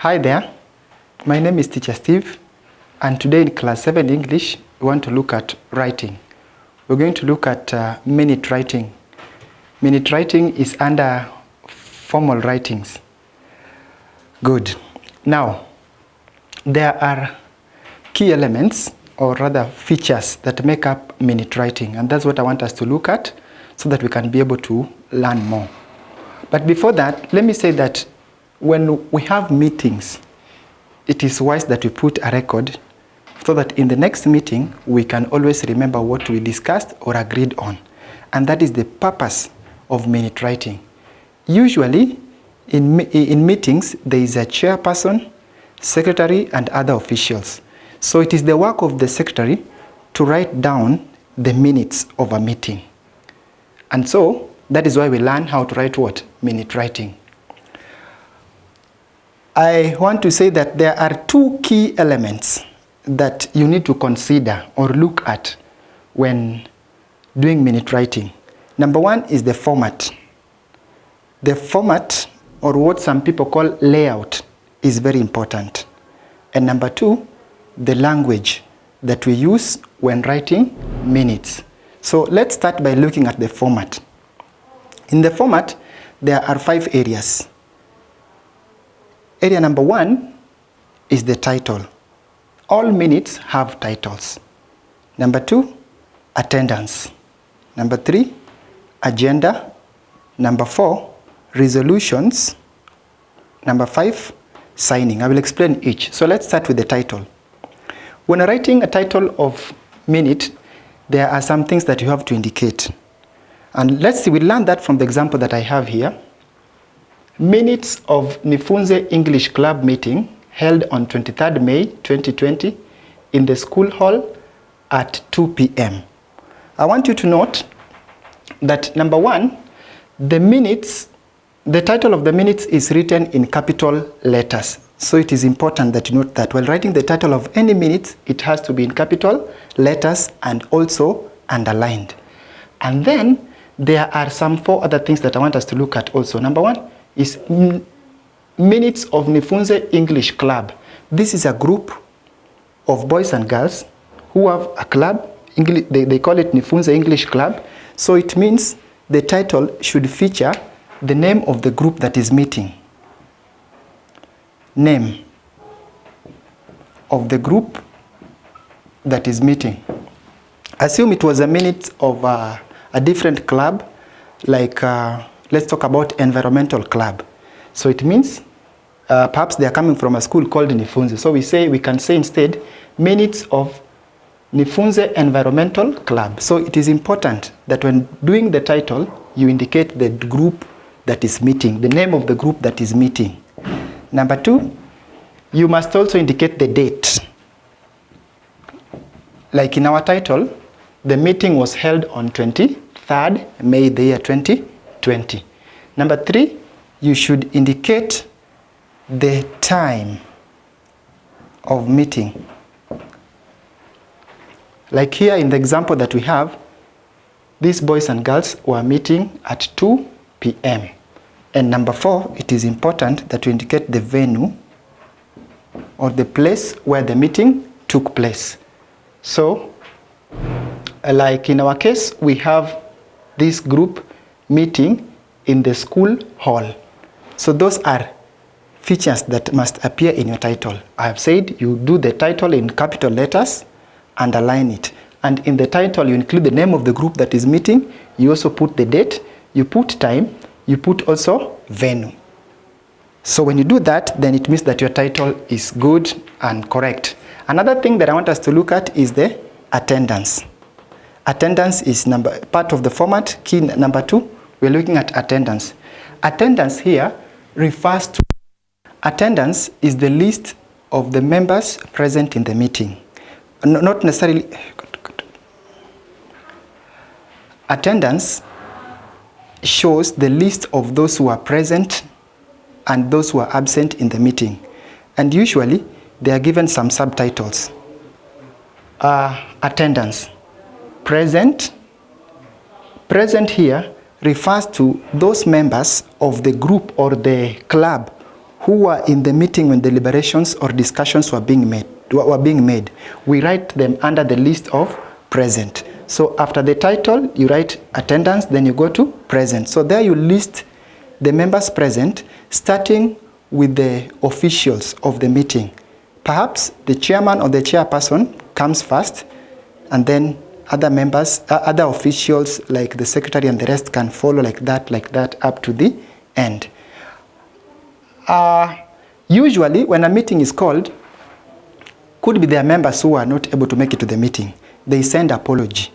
Hi there, my name is Teacher Steve, and today in Class 7 English, we want to look at writing. We're going to look at minute writing. Minute writing is under formal writings. Good. Now, there are key elements, or rather features, that make up minute writing, and that's what I want us to look at so that we can be able to learn more. But before that, let me say that when we have meetings, it is wise that we put a record so that in the next meeting, we can always remember what we discussed or agreed on. And that is the purpose of minute writing. Usually, in meetings, there is a chairperson, secretary, and other officials. So it is the work of the secretary to write down the minutes of a meeting. And so, that is why we learn how to write what? Minute writing. I want to say that there are two key elements that you need to consider or look at when doing minute writing. Number one is the format. The format, or what some people call layout, is very important. And number two, the language that we use when writing minutes. So let's start by looking at the format. In the format, there are 5 areas. Area number 1 is the title. All minutes have titles. Number 2, attendance. Number 3, agenda. Number 4, resolutions. Number 5, signing. I will explain each. So let's start with the title. When writing a title of minute, there are some things that you have to indicate. And let's see, we learned that from the example that I have here. Minutes of Nifunze English Club meeting held on 23rd May 2020 in the school hall at 2 p.m. I want you to note that number 1, the title of the minutes is written in capital letters. So it is important that you note that while writing the title of any minute, it has to be in capital letters and also underlined. And then there are some 4 other things that I want us to look at also. Number 1 is minutes of Nifunze English Club. This is a group of boys and girls who have a club. They call it Nifunze English Club. So it means the title should feature the name of the group that is meeting. Name of the group that is meeting. Assume it was a minute of a different club, like let's talk about environmental club. So it means perhaps they are coming from a school called Nifunze. So we can say instead minutes of Nifunze Environmental Club. So it is important that when doing the title, you indicate the group that is meeting, the name of the group that is meeting. Number 2, you must also indicate the date. Like in our title, the meeting was held on 23rd May the year 2020. Number 3, you should indicate the time of meeting. Like here in the example that we have, these boys and girls were meeting at 2 p.m. And number 4, it is important that you indicate the venue or the place where the meeting took place. So, like in our case, we have this group meeting in the school hall. So those are features that must appear in your title. I have said you do the title in capital letters, underline it. And in the title, you include the name of the group that is meeting. You also put the date, you put time, you put also venue. So when you do that, then it means that your title is good and correct. Another thing that I want us to look at is the attendance. Attendance is part of the format. Key number 2, we're looking at attendance. Attendance here refers to, attendance is the list of the members present in the meeting. Not necessarily, attendance shows the list of those who are present and those who are absent in the meeting. And usually, they are given some subtitles. Attendance. Present. Present here refers to those members of the group or the club who were in the meeting when deliberations or discussions were being made, we write them under the list of present. So after the title, you write attendance, then you go to present. So there you list the members present, starting with the officials of the meeting. Perhaps the chairman or the chairperson comes first, and then other members, other officials like the secretary and the rest can follow like that up to the end. Usually when a meeting is called, could be there are members who are not able to make it to the meeting. They send apology.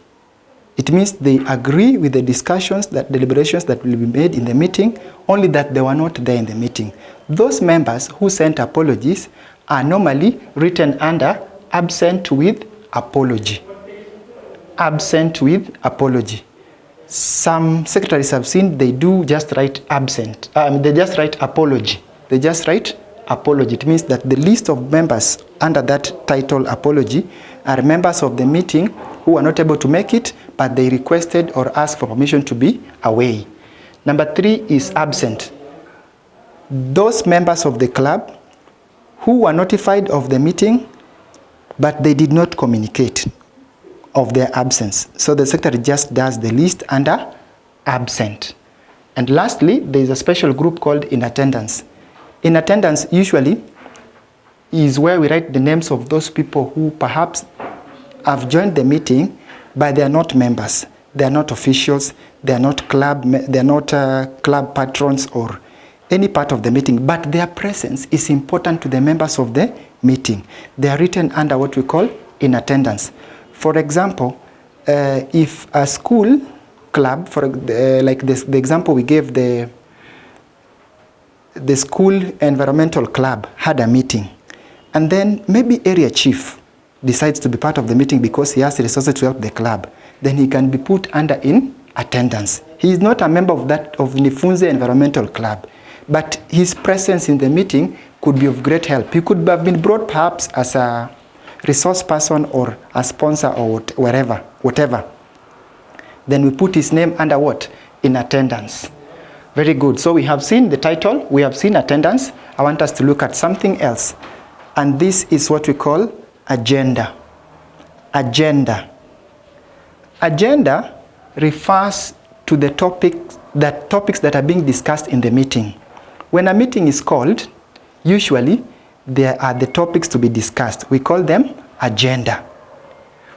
It means they agree with the discussions, that deliberations that will be made in the meeting, only that they were not there in the meeting. Those members who sent apologies are normally written under absent with apology. Absent with apology. Some secretaries have seen they do just write absent. They just write apology. They just write apology. It means that the list of members under that title apology are members of the meeting who are not able to make it, but they requested or asked for permission to be away. Number 3 is absent. Those members of the club who were notified of the meeting, but they did not communicate of their absence. So the secretary just does the list under absent. And lastly, there is a special group called in attendance. In attendance usually is where we write the names of those people who perhaps have joined the meeting, but they are not members. They are not officials. They are not club patrons or any part of the meeting, but their presence is important to the members of the meeting. They are written under what we call in attendance. For example, if a school club, like the example we gave, the school environmental club had a meeting, and then maybe area chief decides to be part of the meeting because he has resources to help the club, then he can be put under in attendance. He is not a member of Nifunze Environmental Club, but his presence in the meeting could be of great help. He could have been brought perhaps as a resource person or a sponsor or whatever. Then we put his name under what? In attendance. Very good. So we have seen the title, we have seen attendance. I want us to look at something else. And this is what we call agenda. Agenda. Agenda refers to the topics that are being discussed in the meeting. When a meeting is called, usually there are the topics to be discussed. We call them agenda.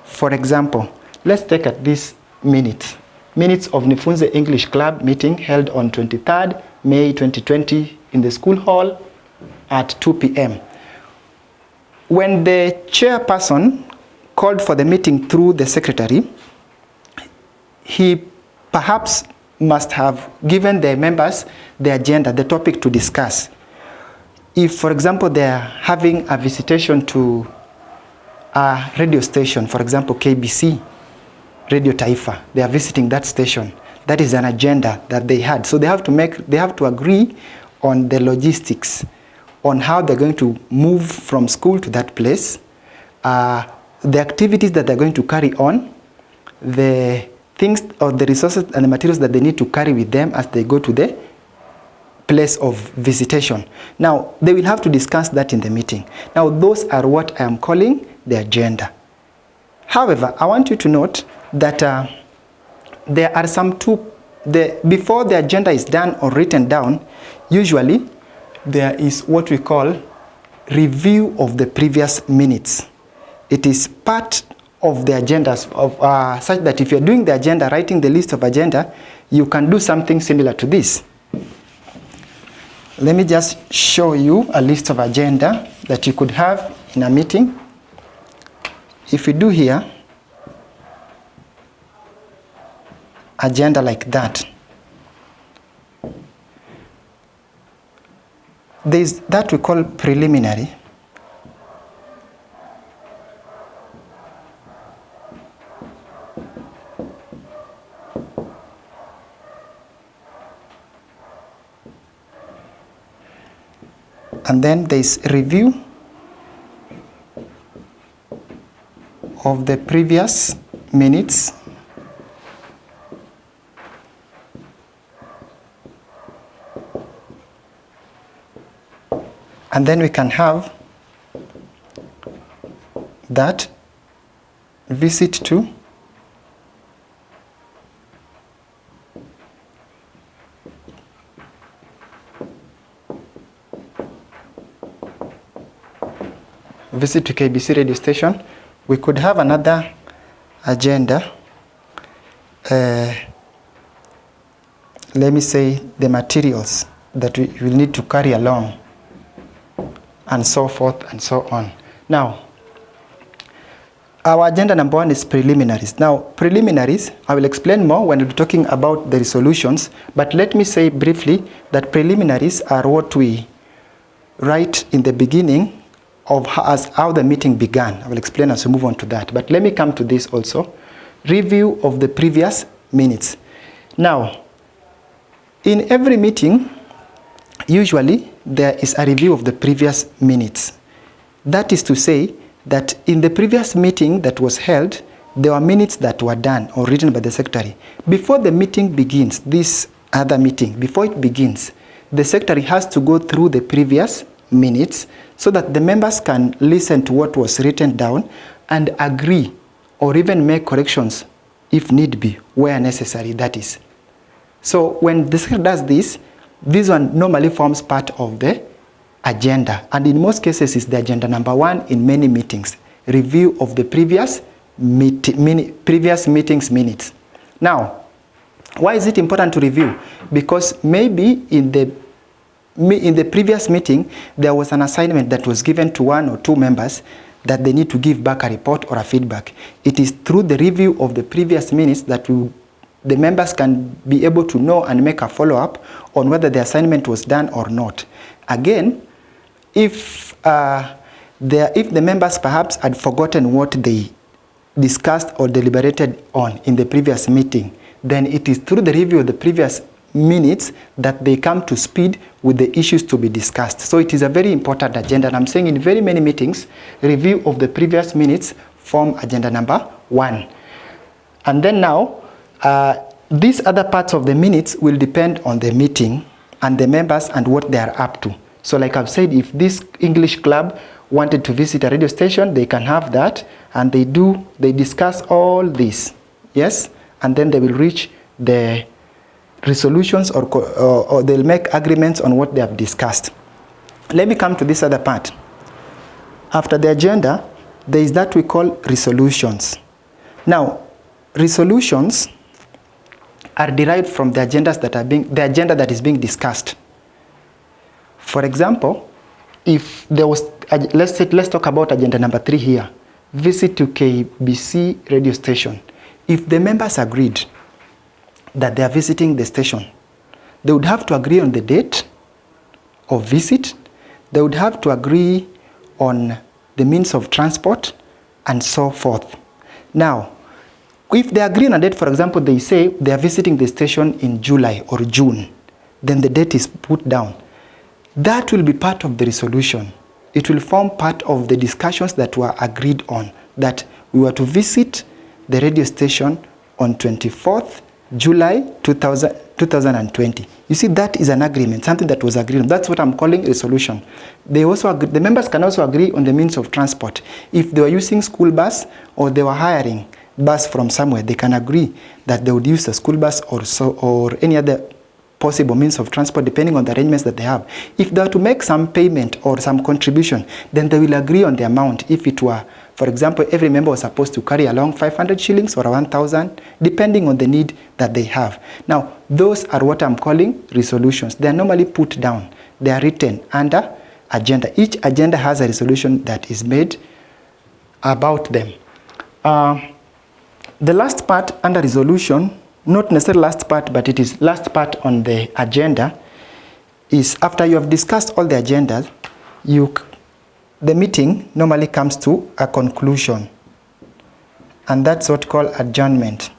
For example, let's take at this minutes of Nifunze English Club meeting held on 23rd May 2020 in the school hall at 2 p.m. When the chairperson called for the meeting through the secretary, he perhaps must have given the members the agenda, the topic to discuss. If, for example, they are having a visitation to a radio station, for example, KBC, Radio Taifa, they are visiting that station. That is an agenda that they had. So they have to agree on the logistics, on how they're going to move from school to that place, the activities that they're going to carry on, the things or the resources and the materials that they need to carry with them as they go to the place of visitation. Now, they will have to discuss that in the meeting. Now, those are what I am calling the agenda. However, I want you to note that there are some before the agenda is done or written down, usually there is what we call review of the previous minutes. It is part of the agendas of such that if you're doing the agenda, writing the list of agenda, you can do something similar to this. Let me just show you a list of agenda that you could have in a meeting. If you do here, agenda like that, there's that we call preliminary. And then there's review of the previous minutes. And then we can have that visit to KBC radio station. We could have another agenda. Let me say the materials that we will need to carry along, and so forth and so on. Now, our agenda number 1 is preliminaries. Now, preliminaries, I will explain more when we're talking about the resolutions, but let me say briefly that preliminaries are what we write in the beginning of how the meeting began. I will explain as we move on to that. But let me come to this also. Review of the previous minutes. Now, in every meeting, usually there is a review of the previous minutes. That is to say that in the previous meeting that was held, there were minutes that were done or written by the secretary. Before the meeting begins, this other meeting, before it begins, the secretary has to go through the previous minutes so that the members can listen to what was written down and agree or even make corrections if need be, where necessary, that is. So when the secretary does this one normally forms part of the agenda, and in most cases is the agenda number 1 in many meetings. Review of the previous meetings minutes. Now, why is it important to review? Because maybe in the previous meeting there was an assignment that was given to 1 or 2 members that they need to give back a report or a feedback. It is through the review of the previous minutes that the members can be able to know and make a follow-up on whether the assignment was done or not. Again, if the members perhaps had forgotten what they discussed or deliberated on in the previous meeting, then it is through the review of the previous minutes that they come to speed with the issues to be discussed. So it is a very important agenda, and I'm saying in very many meetings, review of the previous minutes form agenda number 1. And then now, these other parts of the minutes will depend on the meeting and the members and what they are up to. So like I've said, if this English club wanted to visit a radio station, they can have that, and they discuss all this, yes, and then they will reach the resolutions or they'll make agreements on what they have discussed. Let me come to this other part. After the agenda, there is that we call resolutions. Now, resolutions are derived from the agendas that the agenda that is being discussed. For example, if there was, let's talk about agenda number 3 here, visit to KBC radio station. If the members agreed that they are visiting the station, they would have to agree on the date of visit, they would have to agree on the means of transport, and so forth. Now, if they agree on a date, for example, they say they are visiting the station in July or June, then the date is put down. That will be part of the resolution. It will form part of the discussions that were agreed on, that we were to visit the radio station on 24th July 2020. You see, that is an agreement, something that was agreed on. That's what I'm calling resolution. They also agree, the members can also agree on the means of transport. If they were using school bus or they were hiring bus from somewhere, they can agree that they would use the school bus or any other possible means of transport depending on the arrangements that they have. If they were to make some payment or some contribution, then they will agree on the amount. If it were, for example, every member was supposed to carry along 500 shillings or 1,000, depending on the need that they have. Now, those are what I'm calling resolutions. They are normally put down. They are written under agenda. Each agenda has a resolution that is made about them. The last part under resolution, not necessarily last part, but it is last part on the agenda, is after you have discussed all the agendas, the meeting normally comes to a conclusion, and that's what called adjournment.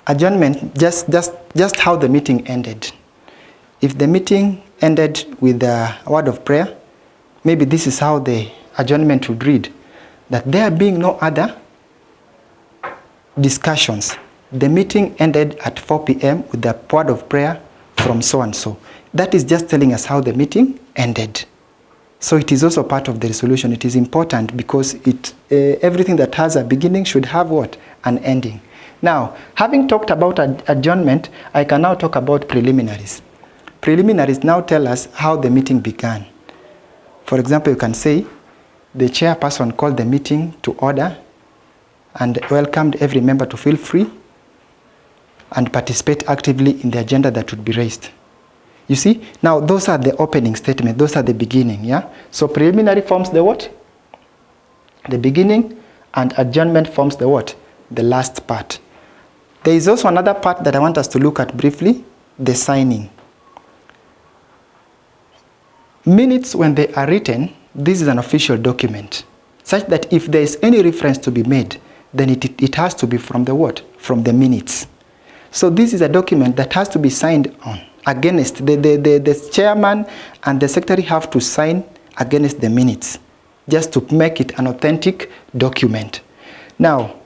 Adjournment, just how the meeting ended. If the meeting ended with a word of prayer, maybe this is how the adjournment would read, that there being no other discussions, the meeting ended at 4 p.m. with the word of prayer from so and so. That is just telling us how the meeting ended. So it is also part of the resolution. It is important because everything that has a beginning should have what? An ending. Now, having talked about adjournment, I can now talk about preliminaries. Preliminaries now tell us how the meeting began. For example, you can say, the chairperson called the meeting to order and welcomed every member to feel free and participate actively in the agenda that would be raised. You see, now those are the opening statements, those are the beginning, yeah? So preliminary forms the what? The beginning, and adjournment forms the what? The last part. There is also another part that I want us to look at briefly, the signing. Minutes, when they are written, this is an official document, such that if there is any reference to be made, then it has to be from the what? From the minutes. So this is a document that has to be signed on against the chairman and the secretary have to sign against the minutes just to make it an authentic document. Now,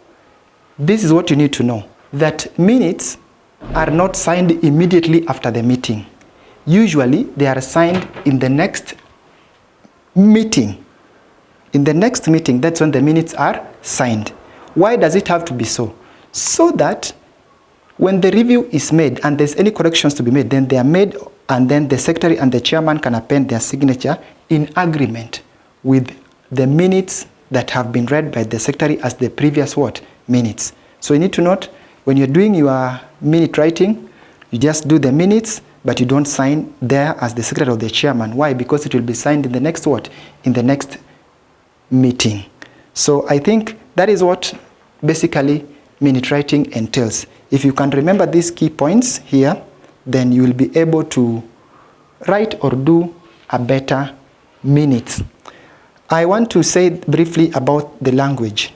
this is what you need to know, that minutes are not signed immediately after the meeting. Usually, they are signed in the next meeting. In the next meeting, that's when the minutes are signed. Why does it have to be so? So that when the review is made and there's any corrections to be made, then they are made, and then the secretary and the chairman can append their signature in agreement with the minutes that have been read by the secretary as the previous what? Minutes. So you need to note, when you're doing your minute writing, you just do the minutes, but you don't sign there as the secretary or the chairman. Why? Because it will be signed in the next what? In the next meeting. So I think that is what basically minute writing entails. If you can remember these key points here, then you will be able to write or do a better minute. I want to say briefly about the language.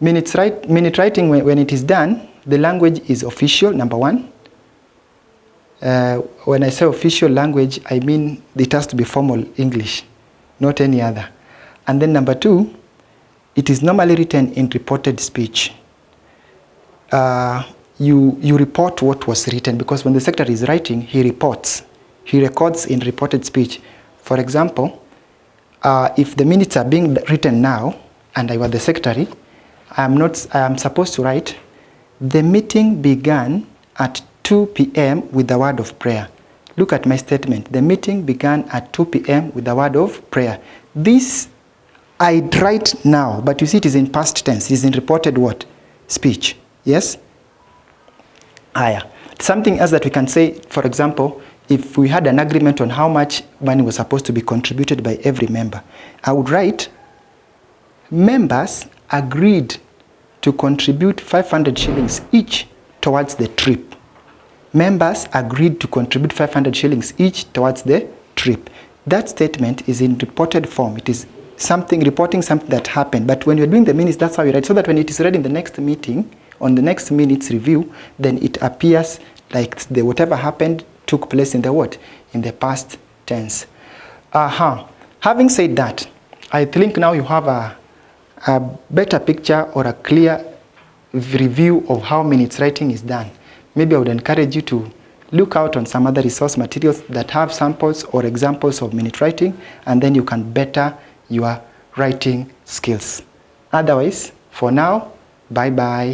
Minute writing, when it is done, the language is official, number one. When I say official language, I mean it has to be formal English, not any other. And then number two, it is normally written in reported speech. You report what was written, because when the secretary is writing, he reports. He records in reported speech. For example, if the minutes are being written now, and I were the secretary, I am supposed to write, the meeting began at 2 p.m. with the word of prayer. Look at my statement. The meeting began at 2 p.m. with the word of prayer. This I write now, but you see it is in past tense. It is in reported what? Speech. Yes? Something else that we can say, for example, if we had an agreement on how much money was supposed to be contributed by every member, I would write, members agreed to contribute 500 shillings each towards the trip. Members agreed to contribute 500 shillings each towards the trip. That statement is in reported form. It is reporting something that happened. But when you're doing the minutes, that's how you write. So that when it is read in the next meeting, on the next minute's review, then it appears like whatever happened took place in the what? In the past tense. Having said that, I think now you have a better picture or a clear review of how minutes writing is done. Maybe I would encourage you to look out on some other resource materials that have samples or examples of minute writing, and then you can better your writing skills. Otherwise, for now, bye-bye.